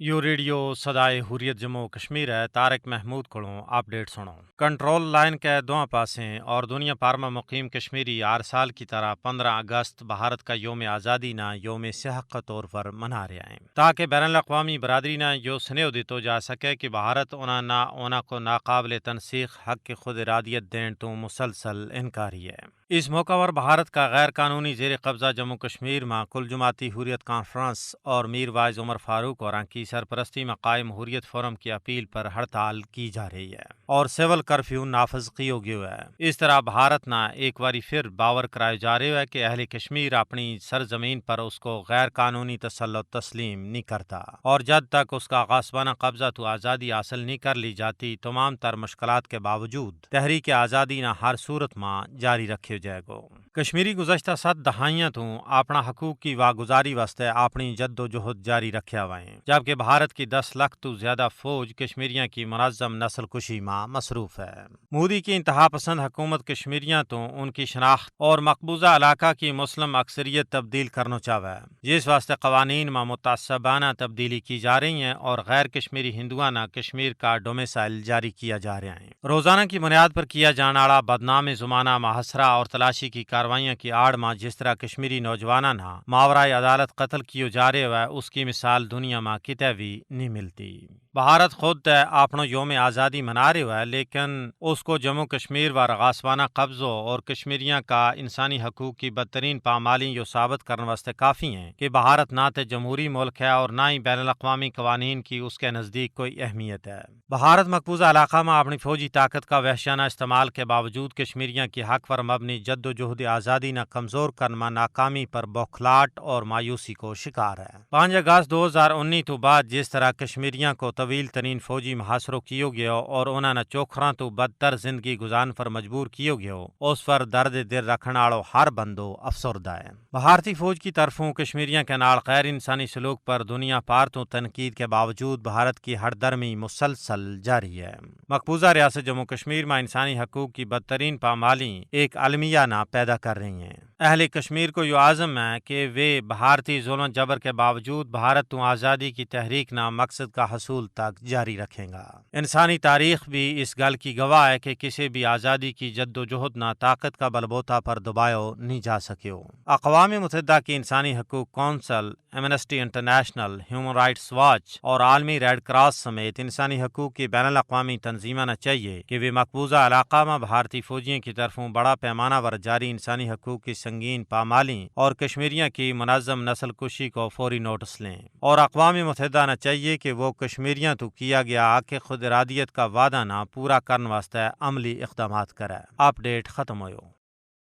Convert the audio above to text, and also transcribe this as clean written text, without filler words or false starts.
You radio صدائے حریت جموں کشمیر ہے Tariq Mahmood کڑوں update سنو کنٹرول لائن کے دواں پاسیں اور دنیا پار میں مقیم کشمیری ہر سال کی طرح 15 اگست بھارت کا یوم آزادی نہ یوم سیاح کے طور پر منا رہے ہیں تاکہ بین الاقوامی برادری نہ یو سنیو دیتو جا سکے کہ بھارت اونا کو ناقابل تنسیق حق کی خود ارادیت دین تو مسلسل انکاری ہے۔ اس موقع پر بھارت کا غیر قانونی زیر قبضہ جموں کشمیر میں کل جماعتی حریت کانفرنس اور میر وائز عمر فاروق اور کی سرپرستی میں قائم حریت فورم کی اپیل پر ہڑتال کی جا رہی ہے اور سول کرفیو نافذ کیو گیا ہے۔ اس طرح بھارت نہ ایک باری پھر باور کرائے جا رہے ہے کہ اہل کشمیر اپنی سرزمین پر اس کو غیر قانونی تسلط تسلیم نہیں کرتا اور جب تک اس کا غاصبانہ قبضہ تو آزادی حاصل نہیں کر لی جاتی تمام تر مشکلات کے باوجود تحریک آزادی نہ ہر صورت میں جاری رکھے جائے گا۔ کشمیری گزشتہ 7 دہائیاں تو اپنا حقوق کی واگزاری واسطے اپنی جد و جہد جاری رکھے ہوئے ہیں، جبکہ بھارت کی 10 لاکھ تو زیادہ فوج کشمیریاں کی منظم نسل کشی میں مصروف ہے۔ مودی کی انتہا پسند حکومت کشمیریاں تو ان کی شناخت اور مقبوضہ علاقہ کی مسلم اکثریت تبدیل کرنا چاہے، جس واسطے قوانین میں متعصبانہ تبدیلی کی جا رہی ہیں اور غیر کشمیری ہندوانہ کشمیر کا ڈومیسائل جاری کیا جا رہا ہے۔ روزانہ کی بنیاد پر کیا جانے والا بدنام زمانہ محاصرہ اور تلاشی کی کاروائیاں کی آڑ میں جس طرح کشمیری نوجوانوں نہ ماورائے عدالت قتل کیے جا رہے ہوئے اس کی مثال دنیا میں کتے بھی نہیں ملتی۔ بھارت خود اپنا یوم آزادی منا رہے ہوئے لیکن اس کو جموں کشمیر و غاصبانہ قبضوں اور کشمیریاں کا انسانی حقوق کی بدترین پامالی یہ ثابت کرنے واسطے کافی ہیں کہ بھارت نہ تو جمہوری ملک ہے اور نہ ہی بین الاقوامی قوانین کی اس کے نزدیک کوئی اہمیت ہے۔ بھارت مقبوضہ علاقہ میں اپنی فوجی طاقت کا وحشیانہ استعمال کے باوجود کشمیریاں کی حق پر مبنی جد و جہد آزادی نہ کمزور کرنا ناکامی پر بوکھلاٹ اور مایوسی کو شکار ہے۔ 5 اگست 2019 تو بعد جس طرح کشمیریاں کو طویل ترین فوجی محاصروں کیو گیا اور انہوں نے چوکھراں تو بدتر زندگی گزارن پر مجبور کیو گیا، اس پر درد دل رکھنے والو ہر بندو افسردہ ہے۔ بھارتی فوج کی طرفوں کشمیریاں کے نال غیر انسانی سلوک پر دنیا پار تو تنقید کے باوجود بھارت کی ہر درمی مسلسل جاری ہے۔ مقبوضہ ریاست جموں کشمیر میں انسانی حقوق کی بدترین پامالی ایک المیہ نہ پیدا کر رہی ہیں۔ اہل کشمیر کو یہ عزم ہے کہ وہ بھارتی ظلم جبر کے باوجود بھارت تو آزادی کی تحریک نہ مقصد کا حصول تک جاری رکھیں گا۔ انسانی تاریخ بھی اس گل کی گواہ ہے کہ کسی بھی آزادی کی جد و جہد نہ طاقت کا بلبوتا پر دباؤ نہیں جا سکے۔ اقوام متحدہ کی انسانی حقوق council, Amnesty international, human rights watch اور عالمی ریڈ کراس سمیت انسانی حقوق کی بین الاقوامی تنظیمیں نہ چاہیے کہ وہ مقبوضہ علاقہ میں بھارتی فوجیوں کی طرفوں بڑا پیمانہ پر جاری انسانی حقوق کی سنگین پامالی اور کشمیریوں کی منظم نسل کشی کو فوری نوٹس لیں، اور اقوام متحدہ نہ چاہیے کہ وہ کشمیریوں تو کیا گیا حق خود ارادیت کا وعدہ نہ پورا کرنے واسطے عملی اقدامات کرے۔ اپڈیٹ ختم ہوئے۔